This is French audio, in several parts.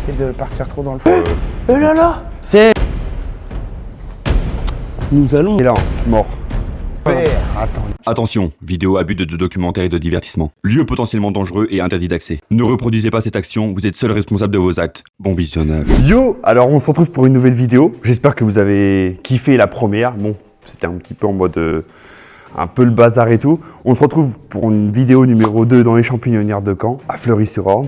arrêter de partir trop dans le fond. Oh là là. C'est... Nous allons... Et là, mort. Père, attends. Attention, vidéo à but de documentaire et de divertissement. Lieu potentiellement dangereux et interdit d'accès. Ne reproduisez pas cette action, vous êtes seul responsable de vos actes. Bon visionnage. Yo, alors on se retrouve pour une nouvelle vidéo. J'espère que vous avez kiffé la première. Bon, c'était un petit peu en mode... un peu le bazar et tout. On se retrouve pour une vidéo numéro 2 dans les champignonnières de Caen, à Fleury-sur-Orne.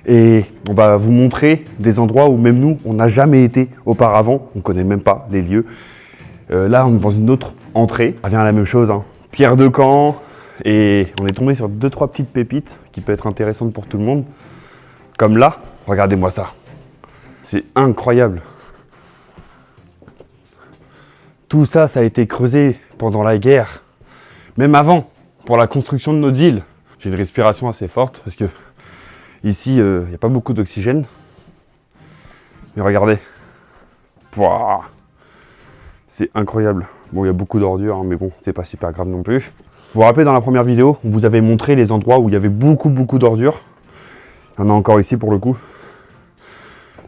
Et on va vous montrer des endroits où même nous, on n'a jamais été auparavant. On ne connaît même pas les lieux. Là, on est dans une autre entrée. Ça revient à la même chose, hein. Pierre de Caen. Et on est tombé sur 2-3 petites pépites qui peuvent être intéressantes pour tout le monde. Comme là, regardez-moi ça. C'est incroyable. Tout ça, ça a été creusé pendant la guerre. Même avant, pour la construction de notre ville. J'ai une respiration assez forte parce que ici, il n'y a pas beaucoup d'oxygène. Mais regardez. Pouah. C'est incroyable. Bon, il y a beaucoup d'ordures, hein, mais bon, c'est pas super grave non plus. Vous vous rappelez, dans la première vidéo, on vous avait montré les endroits où il y avait beaucoup d'ordures. Il y en a encore ici pour le coup.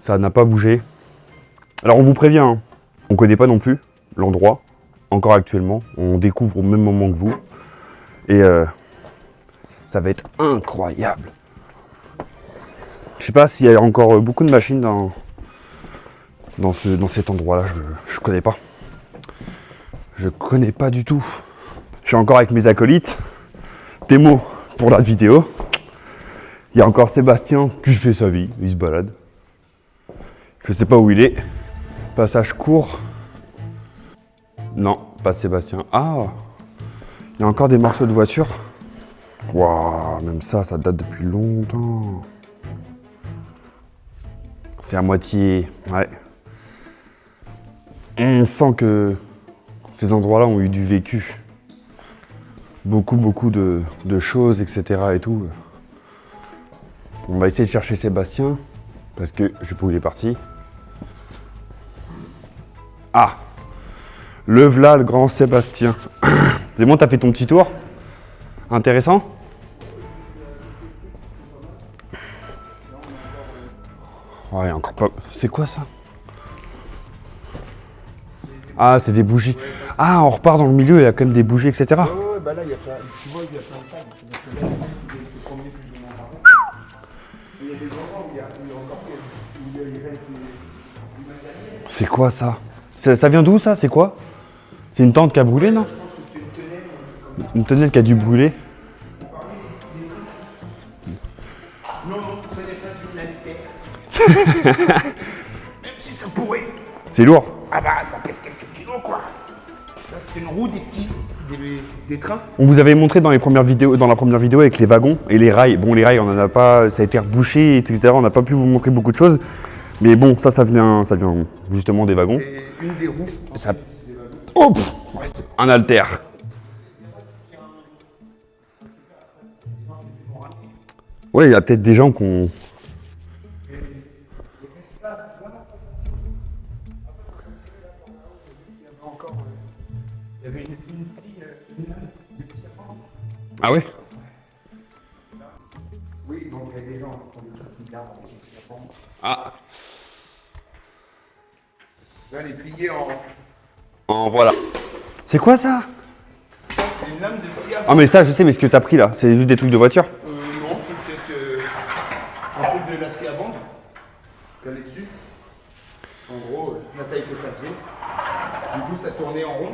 Ça n'a pas bougé. Alors on vous prévient, hein, on ne connaît pas non plus l'endroit. Encore actuellement, on découvre au même moment que vous. Et ça va être incroyable. Je sais pas s'il y a encore beaucoup de machines dans cet endroit-là, je connais pas. Je connais pas du tout. Je suis encore avec mes acolytes. Thémo pour la vidéo. Il y a encore Sébastien qui fait sa vie, il se balade. Je sais pas où il est. Passage court. Non, pas Sébastien. Ah, il y a encore des morceaux de voiture. Waouh, même ça date depuis longtemps. C'est à moitié, ouais. On sent que ces endroits-là ont eu du vécu. Beaucoup de choses, etc. et tout. On va essayer de chercher Sébastien, parce que je sais pas où il est parti. Ah! Le v'là, le grand Sébastien. C'est bon, t'as fait ton petit tour? Intéressant? Ouais, encore pas... C'est quoi ça? Ah, c'est des bougies. Ah, on repart dans le milieu, il y a quand même des bougies, etc. Ouais, bah là, il y a plein, tu vois, il y a plein de tables. Il y a des premiers plus ou moins par contre. Il y a des endroits où il y a encore où il reste du matériel. C'est quoi ça? Ça vient d'où ça? C'est quoi? C'est une tente qui a brûlé, non? Je pense que c'était une tonnelle. Une tonnelle qui a dû brûler. Non, ce n'est pas une terre. Même si ça pourrait. C'est lourd. Ah bah, ça pèse quelques kilos, quoi. Ça, c'est une roue des trains. On vous avait montré dans la première vidéo avec les wagons et les rails. Bon, les rails, on en a pas, ça a été rebouché, etc. On n'a pas pu vous montrer beaucoup de choses. Mais bon, ça vient justement des wagons. C'est une des roues. Ça... Oh, un halter. Ouais, il y a peut-être des gens qui ont... Ah ouais? Oui, donc il y a des gens qui ont des trucs qui gardent. Ah. Là, les pliés En voilà. C'est quoi ça? Ça, c'est une lame de scie à Ah mais ça, je sais, mais ce que t'as pris là, c'est juste des trucs de voiture? non, c'est peut-être un truc de la scie à bande calé dessus. En gros, la taille que ça faisait. Du coup, ça tournait en rond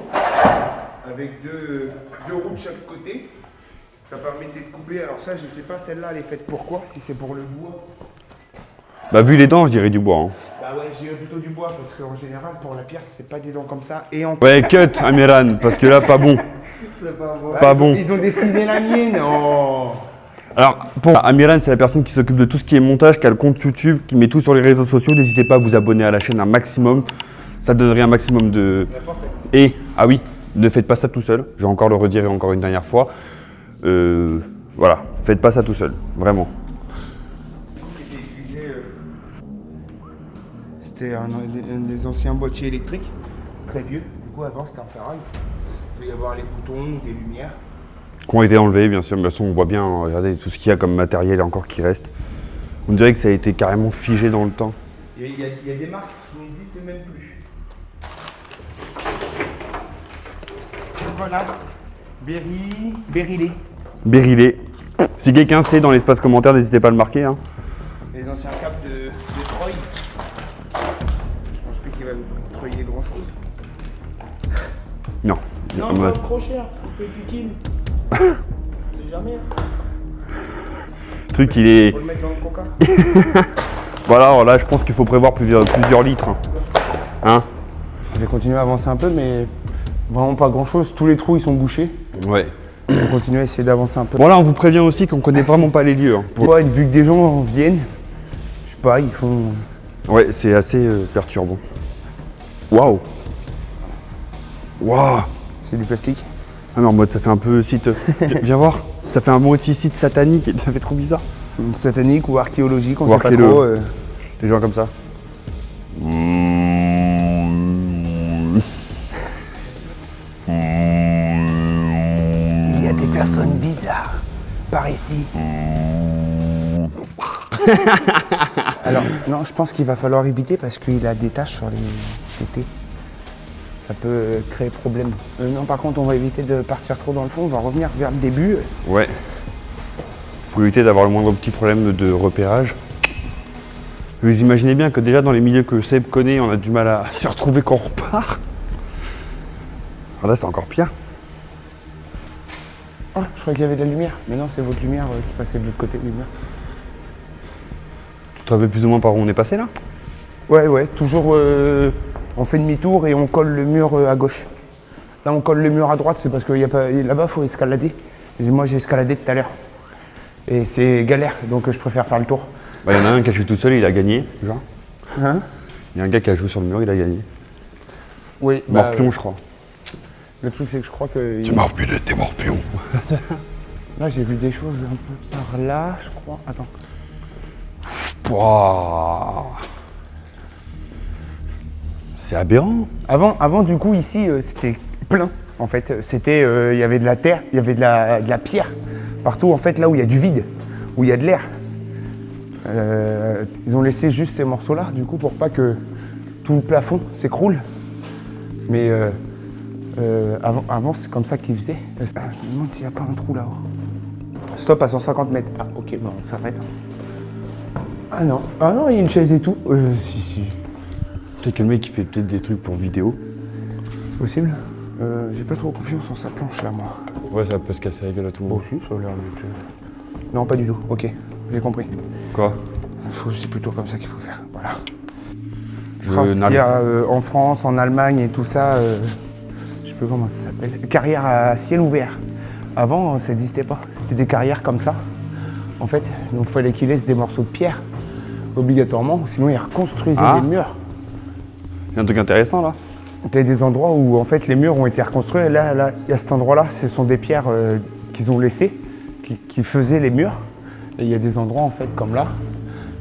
avec deux roues de chaque côté. Ça permettait de couper. Alors ça, je sais pas, celle-là, elle est faite pour quoi? Si c'est pour le bois. Bah vu les dents, je dirais du bois. Hein. Bah ouais, je dirais plutôt du bois parce qu'en général, pour la pierre, c'est pas des dents comme ça. Et en Ouais, cut, Amiran, parce que là, pas bon. Pas bon. Ils ont dessiné la mienne. Oh. Alors, pour Amiran, c'est la personne qui s'occupe de tout ce qui est montage, qui a le compte YouTube, qui met tout sur les réseaux sociaux. N'hésitez pas à vous abonner à la chaîne un maximum. Ça donnerait un maximum de... Et, ah oui, ne faites pas ça tout seul. Je vais encore le redire encore une dernière fois. Voilà, faites pas ça tout seul, vraiment. C'était utilisé. C'était un des anciens boîtiers électriques, très vieux. Du coup, avant, c'était en ferraille. Il peut y avoir les boutons, des lumières. Qui ont été enlevés, bien sûr. De toute façon, on voit bien, regardez tout ce qu'il y a comme matériel encore qui reste. On dirait que ça a été carrément figé dans le temps. Il y a des marques qui n'existent même plus. Voilà. Berylé. Bérilé. Si quelqu'un sait dans l'espace commentaire, n'hésitez pas à le marquer. Hein. Les anciens câbles de Troy. Je pense plus qu'il va me troyer grand chose. Non. Non, pas trop cher, un peu utile. C'est jamais. Le truc, il est. Faut le mettre dans le coca. Voilà, alors là, je pense qu'il faut prévoir plusieurs litres. Hein. Je vais continuer à avancer un peu, mais vraiment pas grand chose. Tous les trous, ils sont bouchés. Ouais. On va continuer à essayer d'avancer un peu. Bon, là, on vous prévient aussi qu'on connaît vraiment pas les lieux. Hein. Ouais, vu que des gens viennent, je sais pas, ils font. Ouais, c'est assez perturbant. Waouh. Waouh. C'est du plastique. Ah mais en mode ça fait un peu site. Viens voir. Ça fait un moitié site satanique et ça fait trop bizarre. Satanique ou archéologique, on Ou sait pas archéolo. trop. Les gens comme ça. Il y a des personnes bizarres par ici. Alors, non, je pense qu'il va falloir éviter parce qu'il a des taches sur les T. Ça peut créer problème. Non, par contre, on va éviter de partir trop dans le fond. On va revenir vers le début. Ouais. Pour éviter d'avoir le moindre petit problème de repérage. Vous imaginez bien que déjà dans les milieux que Seb connaît, on a du mal à se retrouver quand on repart. Alors là, c'est encore pire. Ah, je croyais qu'il y avait de la lumière. Mais non, c'est votre lumière qui passait de l'autre côté de lumière. Tu te rappelles plus ou moins par où on est passé là? Ouais, toujours on fait demi-tour et on colle le mur à gauche. Là, on colle le mur à droite, c'est parce que là-bas, il faut escalader. Et moi, j'ai escaladé tout à l'heure. Et c'est galère, donc je préfère faire le tour. Bah, y en a un qui a joué tout seul, il a gagné, genre. Hein? Il y a un gars qui a joué sur le mur, il a gagné. Oui, Morpion, je crois. le truc, c'est que je crois que. Tu m'as refilé tes morpions. Là, j'ai vu des choses un peu par là, je crois. Attends. Pouah. C'est aberrant. Avant, du coup, ici, c'était plein, en fait. C'était, il y avait de la terre, il y avait de la pierre. Partout, en fait, là où il y a du vide, où il y a de l'air. Ils ont laissé juste ces morceaux-là, du coup, pour pas que tout le plafond s'écroule. Mais avant c'est comme ça qu'ils faisaient. Je me demande s'il n'y a pas un trou là-haut. Stop à 150 mètres. Ah, ok, bon, on s'arrête. Ah non, il y a une chaise et tout. Si. Peut-être que le mec il fait peut-être des trucs pour vidéo. C'est possible. J'ai pas trop confiance en sa planche là, moi. Ouais, ça peut se casser la gueule à tout le Bon, monde. si, ça a l'air d'être. Non, pas du tout. Ok, j'ai compris. Quoi? C'est plutôt comme ça qu'il faut faire. Voilà. Je Ce qu'il y a en France, en Allemagne et tout ça, je sais plus comment ça s'appelle. Carrière à ciel ouvert. Avant, ça n'existait pas. C'était des carrières comme ça. En fait, donc il fallait qu'ils laissent des morceaux de pierre, obligatoirement, sinon ils reconstruisaient les murs. Il y a un truc intéressant là. Il y a des endroits où en fait les murs ont été reconstruits. Et là, il y a cet endroit-là, ce sont des pierres qu'ils ont laissées, qui faisaient les murs. Et il y a des endroits en fait comme là,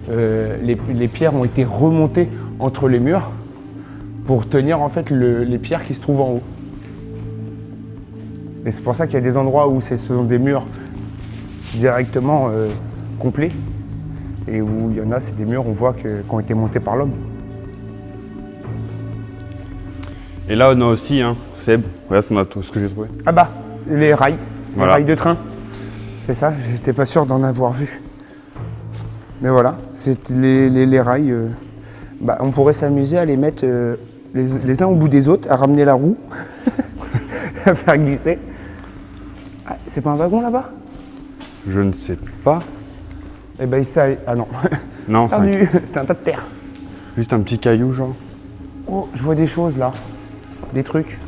les pierres ont été remontées entre les murs pour tenir en fait les pierres qui se trouvent en haut. Et c'est pour ça qu'il y a des endroits où ce sont des murs directement complets et où il y en a, c'est des murs, on voit qui ont été montés par l'homme. Et là on a aussi, hein, Seb, voilà c'est tout ce que j'ai trouvé. Ah bah, les rails, Voilà. les rails de train. C'est ça, j'étais pas sûr d'en avoir vu. Mais voilà, c'est les rails. Bah, on pourrait s'amuser à les mettre les uns au bout des autres, à ramener la roue, à faire glisser. Ah, c'est pas un wagon là-bas? Je ne sais pas. Eh ben ça. Ah non. Non, c'est Perdu. C'était un tas de terre. juste un petit caillou genre. Oh, je vois des choses là. Des trucs.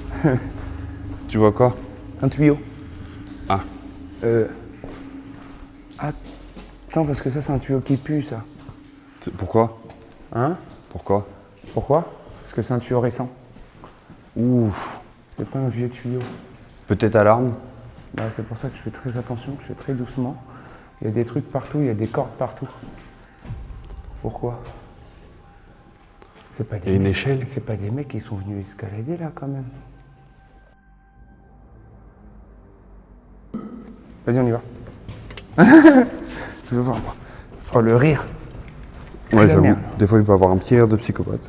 Tu vois quoi? Un tuyau. Ah. Attends, parce que ça, c'est un tuyau qui pue, ça. Pourquoi? Hein? Pourquoi? Pourquoi? Parce que c'est un tuyau récent. Ouh. C'est pas un vieux tuyau. Peut-être alarme. Bah, c'est pour ça que je fais très attention, que je fais très doucement. Il y a des trucs partout, il y a des cordes partout. Pourquoi? C'est pas Il y a une échelle. C'est pas des mecs qui sont venus escalader là quand même. Vas-y, on y va. Je veux voir moi. Oh, le rire. Ouais, la j'avoue. merde. Des fois, il peut avoir un petit air de psychopathe.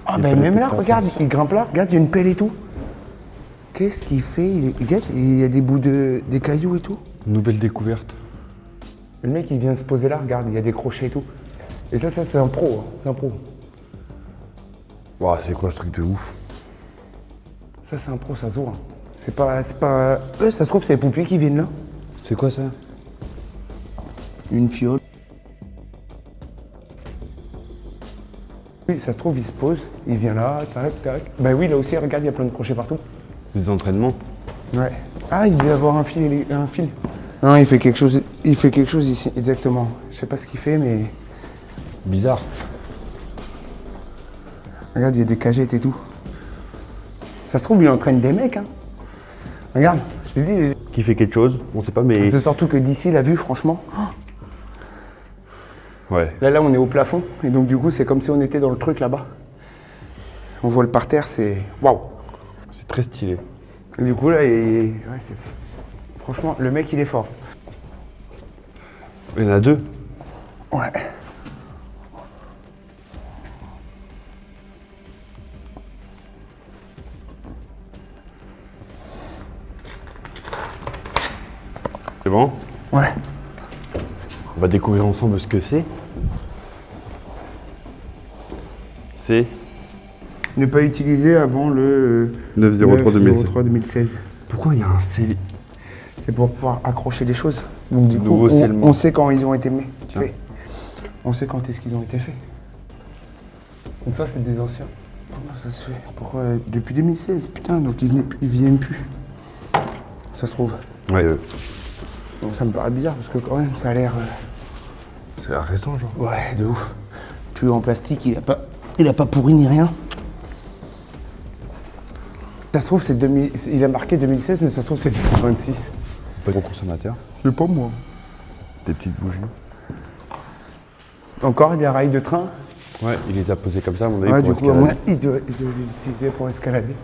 Ah Il bah peut même les là, péter, regarde, je pense. il grimpe là, regarde, il y a une pelle et tout. Qu'est-ce qu'il fait? Regarde, il y a des bouts des cailloux et tout. Nouvelle découverte. Le mec, il vient se poser là, regarde, il y a des crochets et tout. Et ça c'est un pro, hein, c'est un pro. Ouah, c'est quoi ce truc de ouf? Ça c'est un pro, ça se voit. C'est pas... ça se trouve, c'est les pompiers qui viennent là. C'est quoi ça? Une fiole. Oui, ça se trouve, il se pose, il vient là, tac, tac. Bah oui, là aussi, regarde, il y a plein de crochets partout. C'est des entraînements. Ouais. Ah, il devait avoir un fil. Non, il fait quelque chose ici, exactement. Je sais pas ce qu'il fait, mais... Bizarre. Regarde, il y a des cagettes et tout. Ça se trouve, il entraîne des mecs, hein. Regarde, je te dis... Qui fait quelque chose, on sait pas, mais. C'est surtout que d'ici, la vue, franchement... Ouais. Là, on est au plafond, et donc du coup, c'est comme si on était dans le truc là-bas. On voit le parterre, c'est... Waouh. C'est très stylé. Du coup, là, ouais, franchement, le mec, il est fort. Il y en a deux. Ouais. C'est bon? Ouais. On va découvrir ensemble ce que c'est. C'est Ne pas utiliser avant le 9/03/2016. 2016. Pourquoi il y a un scellé? C'est pour pouvoir accrocher des choses. Donc du coup, Nouveau scellement. on sait quand ils ont été Tiens. faits. On sait quand est-ce qu'ils ont été faits. Donc ça, c'est des anciens. Comment ça se fait? Pourquoi depuis 2016, putain, donc ils viennent plus. Ça se trouve. Ouais, Donc ça me paraît bizarre parce que quand même, ça a l'air... c'est récent, genre. Ouais, de ouf. Tuyau en plastique, il a pas pourri ni rien. Ça se trouve, il a marqué 2016, mais ça se trouve, c'est 2026. Pas gros consommateur. Je sais pas, moi. Des petites bougies. Encore des rails de train. Ouais, il les a posés comme ça, à mon avis, Ouais, pour du coup, escalader. il doit l'utiliser pour escalader.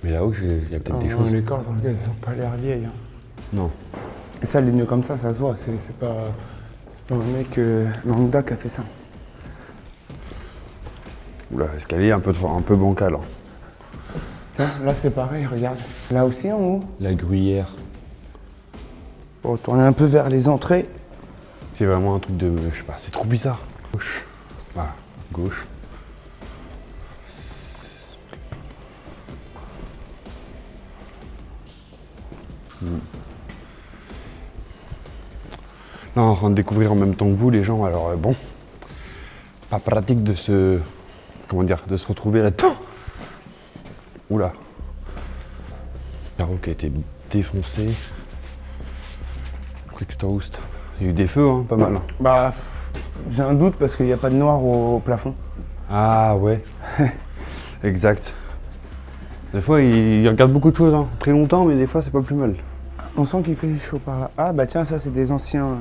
Mais là-haut, il y a peut-être des choses. Les cordes, regarde, elles ont pas l'air vieilles. Hein. Non. Et ça, les nœuds comme ça se voit. C'est pas un mec lambda qui a fait ça. Oula, escalier un peu bancal. Hein. Tiens, là, c'est pareil, regarde. Là aussi, en haut. La gruyère. On va tourner un peu vers les entrées. C'est vraiment un truc de... Je sais pas, c'est trop bizarre. Gauche. Voilà, gauche. Là, on est en train de découvrir en même temps que vous, les gens. Alors, bon, pas pratique de se... Comment dire? De se retrouver là-dedans. Oula. Carreau qui a été défoncé. Quickstoast. Il y a eu des feux, hein, pas mal. Bah, j'ai un doute parce qu'il n'y a pas de noir au plafond. Ah ouais. Exact. Des fois, il regarde beaucoup de choses, hein. Très longtemps, mais des fois, c'est pas plus mal. On sent qu'il fait chaud par là. Ah bah tiens, ça c'est des anciens.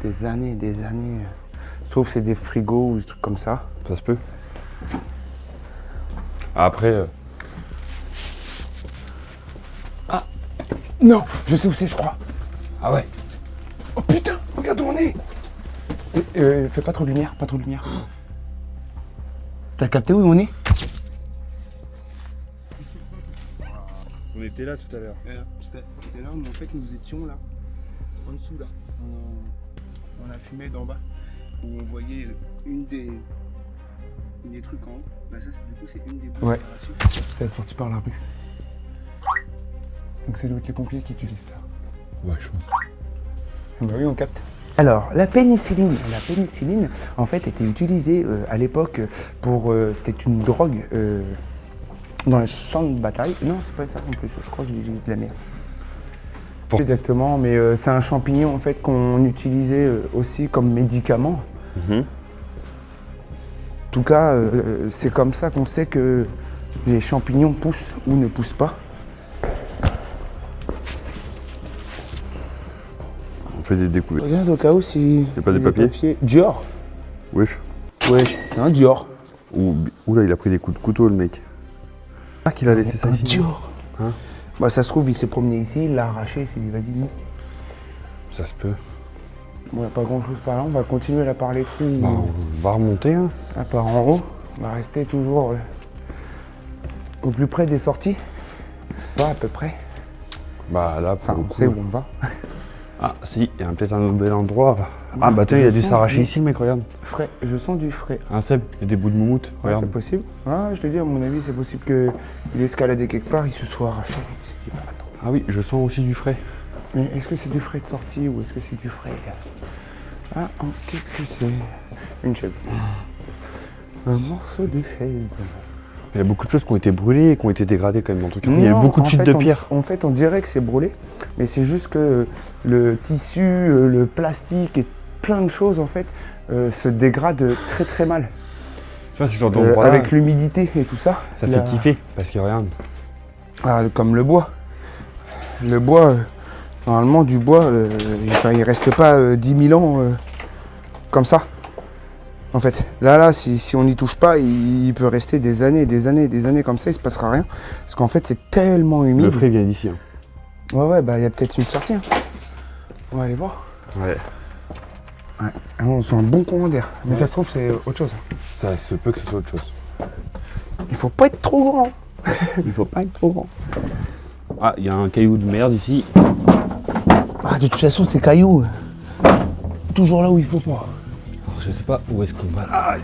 Des années et des années. Sauf c'est des frigos ou des trucs comme ça. Ça se peut. Après, Non, je sais où c'est, je crois. ah ouais. Oh putain, regarde où on est. Fais pas trop de lumière, pas trop de lumière. T'as capté où on est? On était là tout à l'heure. C'était là, mais en fait nous étions là, en dessous là, dans la fumée d'en bas, où on voyait une des trucs en haut. Bah ça, du coup, c'est une des boules d'opération. C'est sorti par la rue. Donc c'est les pompiers qui utilisent ça. Ouais, je pense. Bah oui, on capte. Alors, la pénicilline. La pénicilline, en fait, était utilisée à l'époque pour... c'était une drogue dans les champs de bataille. Non, c'est pas ça en plus, je crois que j'ai dit de la merde. Pour- Exactement, mais c'est un champignon en fait qu'on utilisait aussi comme médicament. Mhm. En tout cas, c'est comme ça qu'on sait que les champignons poussent ou ne poussent pas. On fait des découvertes. Regarde au cas où si... Y a pas des papiers Dior. Wesh. Wesh, c'est un Dior. Oula, il a pris des coups de couteau, le mec. Ah, qu'il a laissé ça Un ici. Dior. Hein? Bah ça se trouve, il s'est promené ici, il l'a arraché, il s'est dit vas-y, nous. Ça se peut. Bon, il n'y a pas grand chose par là, on va continuer là par les trous. Bah, on va remonter. Hein. Là par en haut, on va rester toujours au plus près des sorties. Pas à peu près. Bah là, pour Enfin, le on coup, sait où on va. Ah si, il y a peut-être un nouvel endroit. Ah bah tiens, il a dû s'arracher ici le mec, regarde. Frais, je sens du frais. Un Seb, il y a des bouts de moumoute, Ouais, regarde. c'est possible. Ah, je te dis, à mon avis, c'est possible qu'il ait escaladé quelque part, il se soit arraché. Il s'est dit, bah, attends. Ah oui, je sens aussi du frais. Mais est-ce que c'est du frais de sortie ou est-ce que c'est du frais? Ah, oh, qu'est-ce que c'est? Une chaise. Un morceau de chaise. Il y a beaucoup de choses qui ont été brûlées et qui ont été dégradées quand même dans le truc. Il y a Non, beaucoup de en chutes fait, de pierre. En fait, on dirait que c'est brûlé, mais c'est juste que le tissu, le plastique et plein de choses, en fait, se dégradent très très mal. Ça, c'est le genre d'endroit Avec l'humidité et tout ça. ça fait kiffer parce que regarde. Ah, comme le bois. Le bois, normalement, du bois, il reste pas 10 000 ans comme ça. En fait, là, si on n'y touche pas, il peut rester des années comme ça, il se passera rien. Parce qu'en fait, c'est tellement humide. Le frais vient d'ici. Hein. Ouais, bah, il y a peut-être une sortie. Hein. On va aller voir. Ouais. Ouais, on sent un bon courant d'air. Mais Ouais. ça se trouve, c'est autre chose. Ça se peut que ce soit autre chose. Il faut pas être trop grand. Il faut pas être trop grand. Ah, il y a un caillou de merde ici. Ah, de toute façon, ces cailloux, toujours là où il faut pas. Alors, je sais pas où est-ce qu'on va là. Ah,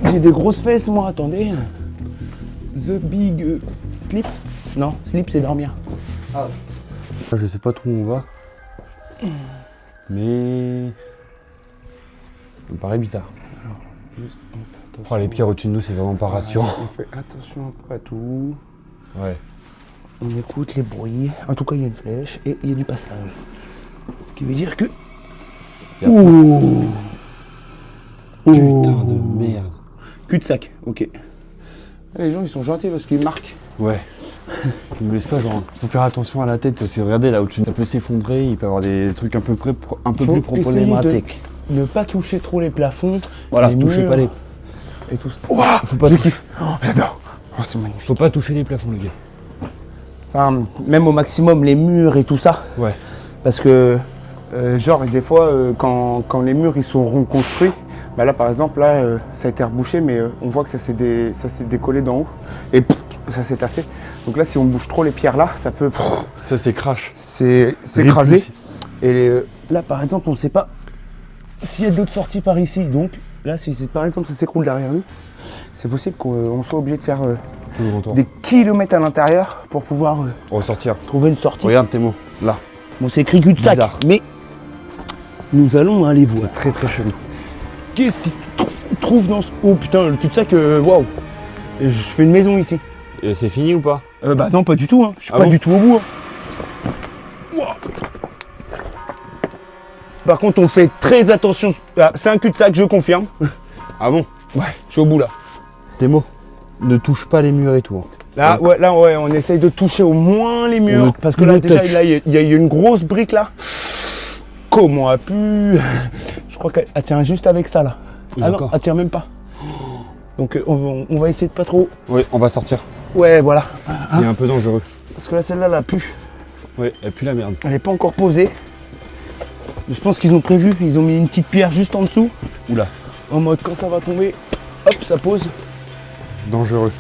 j'ai des grosses fesses, moi, attendez. The big slip. Non, slip, c'est dormir. Je sais pas trop où on va. Mais. Ça me paraît bizarre. Oh, les pierres au-dessus de nous, c'est vraiment pas rassurant. On fait attention un peu à tout. Ouais. On écoute les bruits. En tout cas, il y a une flèche et il y a du passage. Ce qui veut dire que... Y a- Ouh. Putain de merde. Cul-de-sac, ok. Les gens, ils sont gentils parce qu'ils marquent. Ouais. Ils me laissent pas, genre. Faut faire attention à la tête, parce que regardez là au-dessus, ça peut s'effondrer, il peut y avoir des trucs un peu, Faut plus problématiques. Ne pas toucher trop les plafonds. Voilà, les touchez murs pas les. Et tout ça. Ouah, Faut pas je toucher. kiffe. Oh, j'adore. Oh, c'est magnifique. Faut pas toucher les plafonds, les gars. Enfin, même au maximum les murs et tout ça. Ouais. Parce que, genre, des fois, quand les murs ils sont reconstruits, bah là par exemple, là, ça a été rebouché, mais on voit que ça s'est décollé d'en haut. Et pff, ça s'est tassé. Donc là, si on bouge trop les pierres là, ça peut Ça, c'est crash. s'écraser. Et là, par exemple, on ne sait pas s'il y a d'autres sorties par ici. Donc là, si par exemple ça s'écroule derrière nous, c'est possible qu'on soit obligé de faire Tout le retour. des kilomètres à l'intérieur pour pouvoir Ressortir. trouver une sortie. Regarde tes mots. Là. Bon, c'est écrit cul-de-sac, Bizarre. mais nous allons aller voir. C'est très très chelou. Qu'est-ce qui se trouve dans ce... Oh putain, le cul-de-sac, waouh. Et je fais une maison ici. Et c'est fini ou pas? Bah non, pas du tout, hein. Je suis Ah pas bon du tout au bout. Hein. Ouah. Par contre, on fait très attention. Ah, c'est un cul-de-sac, je confirme. Ah bon? Ouais, je suis au bout là. Tes mots. Ne touche pas les murs et tout. Hein. Là, ouais, on essaye de toucher au moins les murs. Le- Parce que le là, déjà, touch. là, il y a une grosse brique là. Comment a pu... Je crois qu'elle tient juste avec ça là. Oui, Ah non, d'accord. elle tient même pas. Donc on va essayer de pas trop... Oui, on va sortir. Ouais, voilà. C'est un peu dangereux. Parce que là, celle-là, elle a pu. Ouais, et puis la merde. Elle n'est pas encore posée. Je pense qu'ils ont prévu, ils ont mis une petite pierre juste en dessous. Oula. En mode quand ça va tomber, hop, ça pose. Dangereux.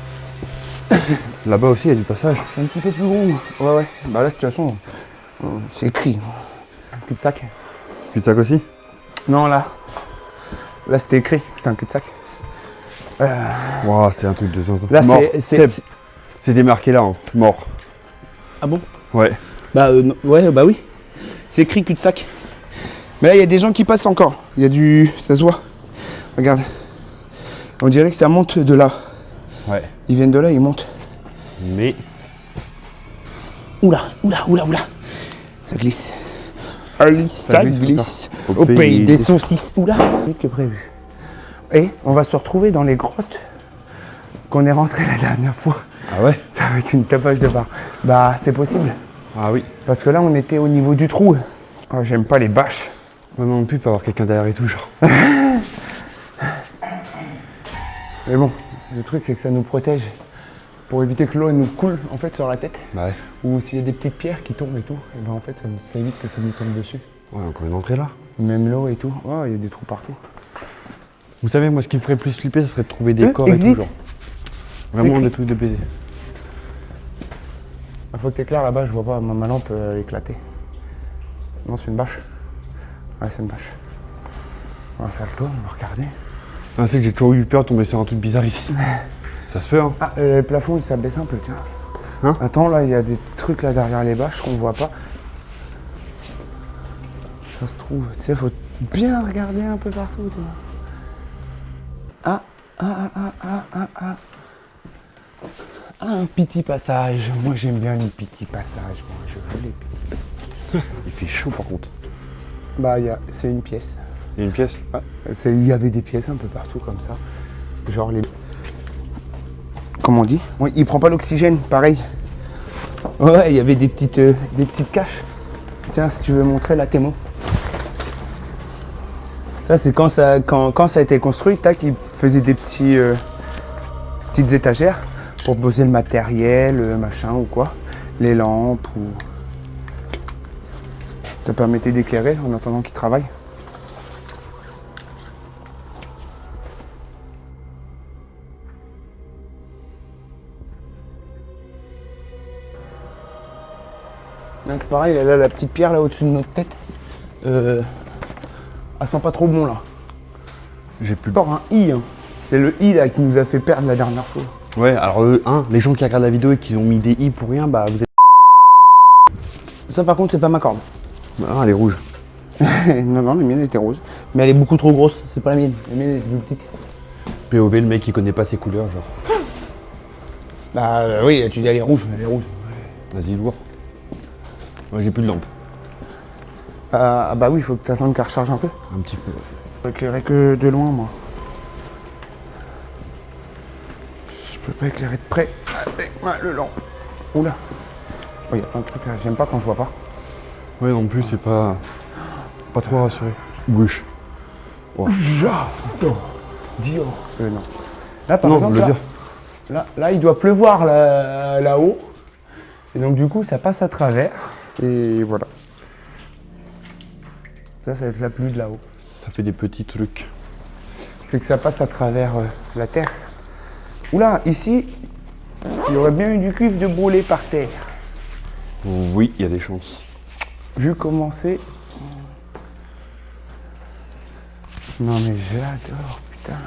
Là-bas aussi, il y a du passage. C'est un petit peu plus gros. Ouais. Bah là, de toute façon, c'est écrit. Cul-de-sac. Cul-de-sac aussi? Non, là. Là, c'était écrit que c'est un cul-de-sac. Wow, c'est un truc de zinzin. Là, Mort. c'est... Seb, c'était marqué là, hein. Mort. Ah bon? Ouais. Bah non, ouais, bah oui. C'est écrit cul-de-sac. Mais là, il y a des gens qui passent encore. Il y a du... Ça se voit. Regarde. On dirait que ça monte de là. Ouais. Ils viennent de là, ils montent. Mais. Oula. Ça glisse. Allez, ça glisse, glisse. tout ça. Au pays des saucisses. Oula. Vite que prévu. Et on va se retrouver dans les grottes qu'on est rentré la dernière fois. Ah ouais? Ça va être une tapage de barre. Bah, c'est possible. Ah oui. Parce que là, on était au niveau du trou. Oh, j'aime pas les bâches. Moi non plus, il peut y avoir quelqu'un derrière et tout, genre. Mais bon, le truc, c'est que ça nous protège pour éviter que l'eau elle nous coule en fait sur la tête. Bah ouais. Ou s'il y a des petites pierres qui tombent et tout, et ben en fait ça évite que ça nous tombe dessus. Ouais, encore une entrée là. Même l'eau et tout. Oh, il y a des trous partout. Vous savez, moi, ce qui me ferait plus flipper, ce serait de trouver des corps et exit. tout, genre. Vraiment des trucs de baiser. Il faut que t'éclaires là-bas, je vois pas, ma lampe peut éclater. Non, c'est une bâche. Ouais, c'est une bâche. On va faire le tour, on va regarder. Ah, c'est que j'ai toujours eu peur de tomber sur un truc bizarre ici. Ça se peut, hein. Ah, le plafond il s'abaisse un peu, tiens. Hein? Attends, là il y a des trucs là derrière les bâches qu'on voit pas. Ça se trouve, tu sais, faut bien regarder un peu partout, tu vois. Ah, un petit passage. Moi j'aime bien les petits passages. Moi je veux les petits passages. Il fait chaud, par contre. Bah, c'est une pièce. Il y a une pièce. Ouais, il y avait des pièces un peu partout comme ça. Genre les... Comment on dit? Oui, il prend pas l'oxygène, pareil. Ouais, il y avait des petites caches. Tiens, si tu veux montrer la Témo. Ça, c'est quand ça a été construit, tac, ils faisaient des petites étagères pour poser le matériel, machin ou quoi. Les lampes ou... Ça permettait d'éclairer en attendant qu'ils travaillent. Là, c'est pareil, elle a la petite pierre là au-dessus de notre tête. Elle sent pas trop bon là. J'ai plus Encore un i. Hein. C'est le i là qui nous a fait perdre la dernière fois. Ouais, alors les gens qui regardent la vidéo et qui ont mis des i pour rien, bah vous êtes... Ça par contre c'est pas ma corde. Ah, elle est rouge. Non, la mienne elle était rose. Mais elle est beaucoup trop grosse, c'est pas la mienne. La mienne elle est plus petite. POV, le mec il connaît pas ses couleurs, genre. Bah oui, tu dis elle est rouge, elle est rouge. Vas-y, lourd. Moi j'ai plus de lampe. Ah bah oui, il faut que tu attendes qu'elle recharge un peu. Un petit peu. Je peux éclairer que de loin moi. Je peux pas éclairer de près avec le lampe. Oula. Oh, y a un truc là, j'aime pas quand je vois pas. Ouais, non plus, c'est pas trop rassuré. Gauche. Ouais. Dior. Non. Là par Non, exemple, le dire. là il doit pleuvoir là-haut. Et donc du coup ça passe à travers. Et voilà. Ça va être la pluie de là-haut. Ça fait des petits trucs. C'est que ça passe à travers la terre. Oula, ici, il y aurait bien eu du cuivre de brûlé par terre. Oui, il y a des chances. Vu comment c'est. Non mais j'adore, putain.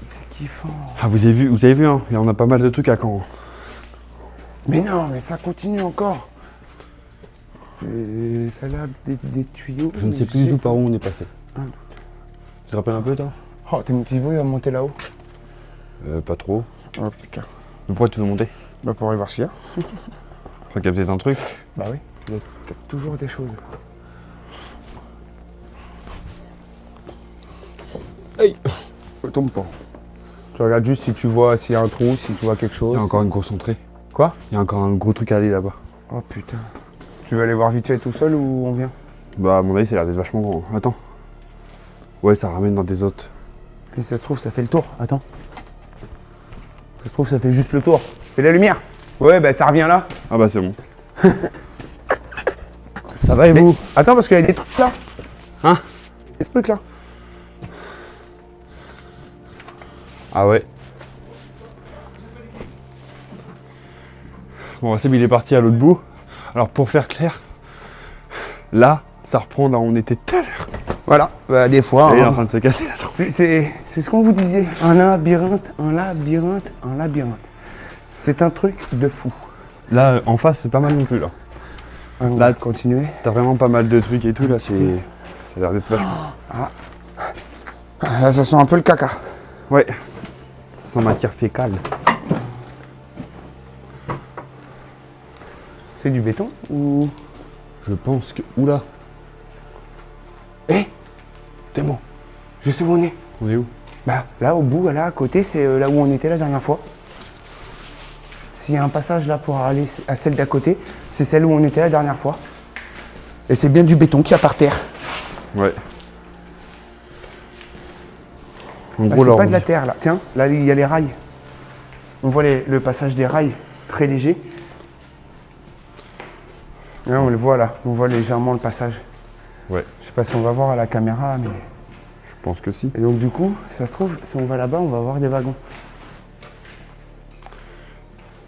C'est kiffant. Ah, vous avez vu, hein, on a pas mal de trucs à Caen. Mais non, mais ça continue encore. Et ça a l'air des tuyaux. Je ne sais plus du tout par où on est passé. Un Tu te rappelles un peu, toi? Oh, t'es motivé à monter là-haut? Pas trop. Oh putain. Mais pourquoi tu veux monter? Bah pour aller voir ce qu'il y a. Je crois qu'il y a peut-être un truc. Bah oui, il y a toujours des choses. Hey. Tombe pas. Tu regardes juste si tu vois, s'il y a un trou, si tu vois quelque chose. Il y a encore une grosse entrée. Quoi? Il y a encore un gros truc à aller là-bas. Oh putain. Tu veux aller voir vite fait tout seul ou on vient? Bah, à mon avis, ça a l'air d'être vachement grand. Attends. Ouais, ça ramène dans des autres. Et ça se trouve, ça fait le tour. Attends. Ça se trouve, ça fait juste le tour. Fais la lumière. Ouais, bah ça revient là. Ah bah, c'est bon. Ça va et vous? Attends, parce qu'il y a des trucs là. Hein? Des trucs là. Ah ouais. Bon, Seb, il est parti à l'autre bout. Alors, pour faire clair, là, ça reprend là où on était tout à l'heure. Voilà, bah des fois. Et il est hein. en train de se casser la trompe. C'est ce qu'on vous disait. Un labyrinthe, un labyrinthe, un labyrinthe. C'est un truc de fou. Là, en face, c'est pas mal non plus, là. On Là, va continuer. T'as vraiment pas mal de trucs et tout, là, c'est... Ça a l'air d'être vachement... Là, ça sent un peu le caca. Ouais. Ça sent matière fécale. C'est du béton ou... Je pense que... Oula. Eh, t'es bon. Je sais où on est. On est où? Bah là au bout, là à côté, c'est là où on était la dernière fois. S'il y a un passage là pour aller à celle d'à côté, c'est celle où on était la dernière fois. Et c'est bien du béton qu'il y a par terre. Ouais. En Là, gros, c'est là, pas on- de la terre là. Tiens, là il y a les rails. On voit le passage des rails très léger. Là, on le voit là, on voit légèrement le passage. Ouais. Je sais pas si on va voir à la caméra, mais... Je pense que si. Et donc du coup, ça se trouve, si on va là-bas, on va voir des wagons.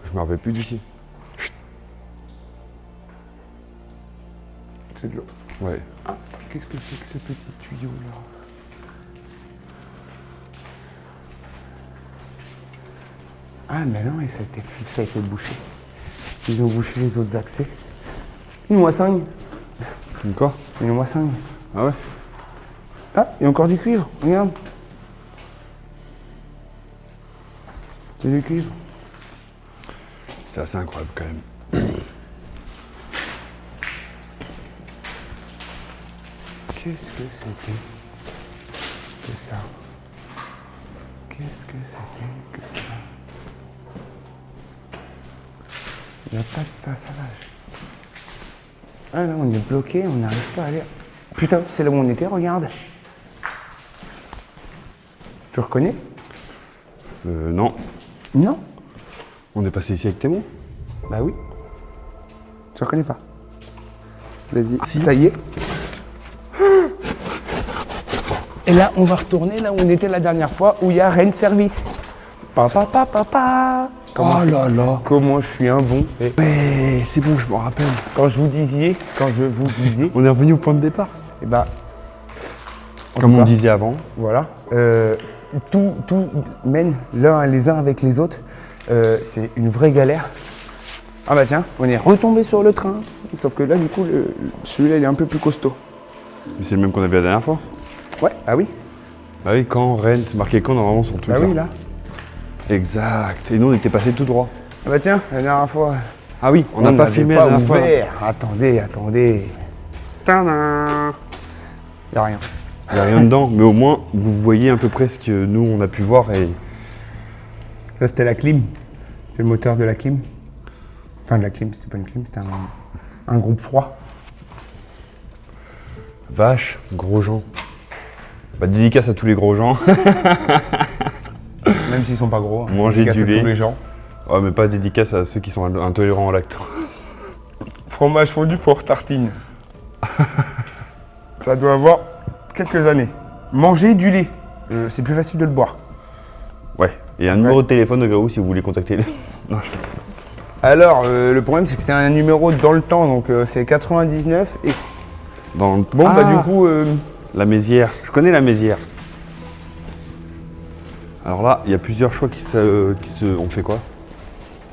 Je me rappelle plus d'ici. C'est de l'eau. Ouais. Ah, qu'est-ce que c'est que ce petit tuyau là? Ah mais non, et ça a été bouché. Ils ont bouché les autres accès. Une moissagne. Quoi? Une moissagne. Ah ouais? Ah, il y a encore du cuivre, regarde. C'est du cuivre. C'est assez incroyable quand même. Qu'est-ce que c'était que ça? Qu'est-ce que c'était que ça? Il n'y a pas de passage. Ah là, on est bloqué, on n'arrive pas à aller. Putain, c'est là où on était, regarde. Tu reconnais? Non. Non? On est passé ici avec Thémo? Bah oui. Tu reconnais pas? Vas-y, Si. ça y est. Et là, on va retourner là où on était la dernière fois, où il y a Rennes Service. Papa, papa, papa. Oh là là. Comment je suis un bon. Et Ouais, c'est bon, je me rappelle. quand je vous disais, On est revenu au point de départ. et bah, en Comme tout on cas, disait avant. voilà. Tout mène les uns avec les autres. C'est une vraie galère. Ah bah tiens, on est retombé sur le train. Sauf que là, du coup, celui-là, il est un peu plus costaud. Mais c'est le même qu'on avait la dernière fois. Ouais, ah oui. Bah oui, quand, Rennes, c'est marqué quand normalement sur le truc Bah là. oui, là. Exact. Et nous on était passé tout droit. Ah bah tiens, la dernière fois. Ah oui, on n'a pas n'avait filmé pas la dernière fois. ouvert. Attendez. Tadam. Y a rien. Il n'y a rien dedans, mais au moins vous voyez à peu près ce que nous on a pu voir et Ça, c'était la clim. C'est le moteur de la clim. Enfin, de la clim, c'était pas une clim, c'était un groupe froid. vache, gros gens. Bah dédicace à tous les gros gens. Même s'ils sont pas gros. hein. Manger Dédicace du à lait. tous les gens. Ouais, mais pas dédicace à ceux qui sont intolérants au lactose. Fromage fondu pour tartine. Ça doit avoir quelques années. Manger du lait. C'est plus facile de le boire. Ouais, et un numéro de téléphone au cas où si vous voulez contacter les... Non, Alors, le problème, c'est que c'est un numéro dans le temps, donc c'est 99 et... dans le... Bon, bah Ah, du coup... La Mézières. Je connais la Mézières. Alors là, il y a plusieurs choix qui se... On fait quoi?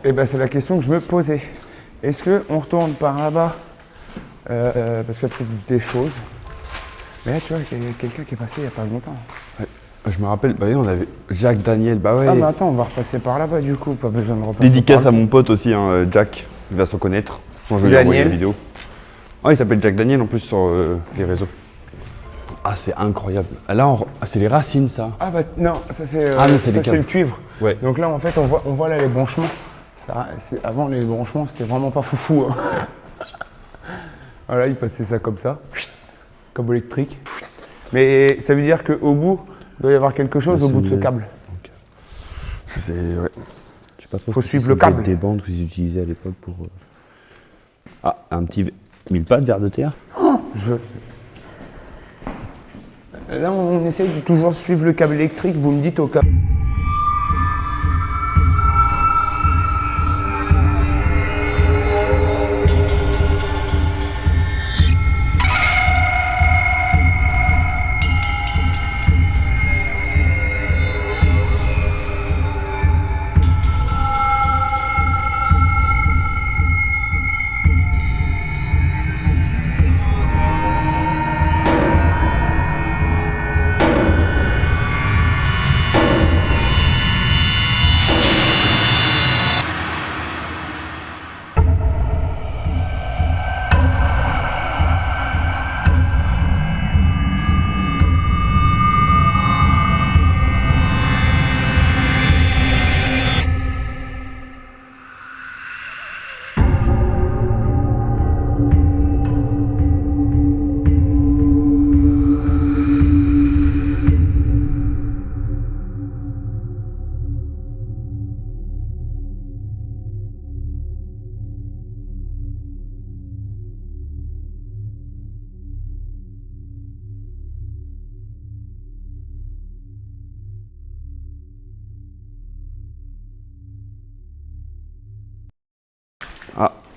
Eh ben, c'est la question que je me posais. Est-ce qu'on retourne par là-bas parce qu'il y a peut-être des choses. Mais là, tu vois, il y a quelqu'un qui est passé il n'y a pas longtemps. Je me rappelle, bah oui, on avait Jacques Daniel, bah ouais. Ah, mais attends, on va repasser par là-bas du coup, pas besoin de repasser. Dédicace par à là. mon pote aussi, hein, Jack, il va s'en connaître. Sans je lui ai Daniel. envoyé la vidéo. Ah, il s'appelle Jack Daniel en plus sur les réseaux. Ah, c'est incroyable. Là, c'est les racines, ça. Ah bah non, ça c'est Ah, mais c'est les ça, c'est câbles. le cuivre. Ouais. Donc là, en fait, on voit là les branchements. Avant, les branchements, c'était vraiment pas foufou. Hein. Voilà, il passait ça comme ça, câble électrique. Mais ça veut dire qu'au bout, il doit y avoir quelque chose Bah, au bout de ce c'est- câble. C'est. Ouais. Je sais pas trop Faut si suivre c'est le peut-être câble. des bandes qu'ils utilisaient à l'époque pour. Ah, un petit mille pas de verre de terre. Là, on essaye de toujours suivre le câble électrique. Vous me dites au cas.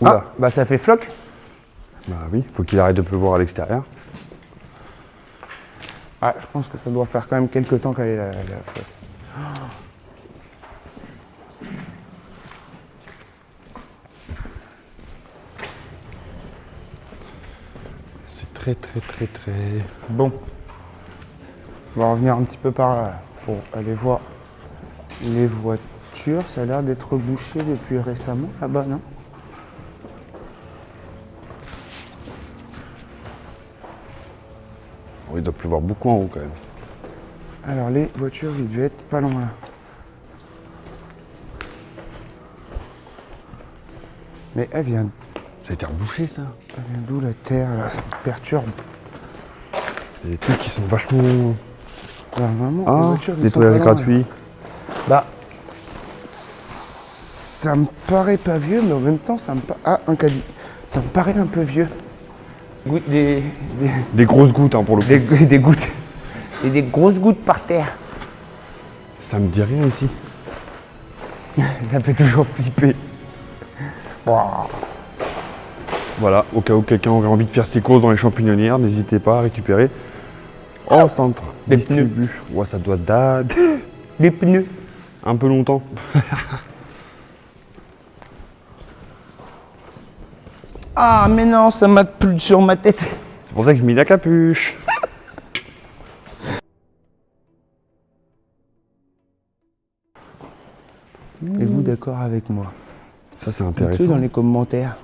Oula. bah ça fait floc. Bah oui, faut qu'il arrête de pleuvoir à l'extérieur. Ah, je pense que ça doit faire quand même quelques temps qu'elle est la flotte. C'est très Bon. On va revenir un petit peu par là pour aller voir les voitures. Ça a l'air d'être bouché depuis récemment là-bas, non? Oh, il doit pleuvoir beaucoup en haut quand même. Alors les voitures, ils devaient être pas loin là. Mais elle vient Ça a été rebouché ça. d'où la terre là? Ça me perturbe. Il y a des trucs qui sont vachement... Alors, vraiment, les Ah, voitures, ils des sont pas toilettes loin, là. gratuits. Bah, ça me paraît pas vieux, mais en même temps, ça me ah, un caddie. Ça me paraît un peu vieux. Des grosses gouttes pour le coup. Des gouttes. Et des grosses gouttes par terre. Ça me dit rien ici. Ça fait toujours flipper. Wow. Voilà, au cas où quelqu'un aurait envie de faire ses courses dans les champignonnières, n'hésitez pas à récupérer. Oh, centre, Des distribue. Ouais, ça doit dater. Des pneus. Un peu longtemps. Ah, mais non, ça m'a plus sur ma tête. C'est pour ça que j'ai mis la capuche. Êtes-vous d'accord avec moi? Ça, c'est Dites-le intéressant. dans les commentaires.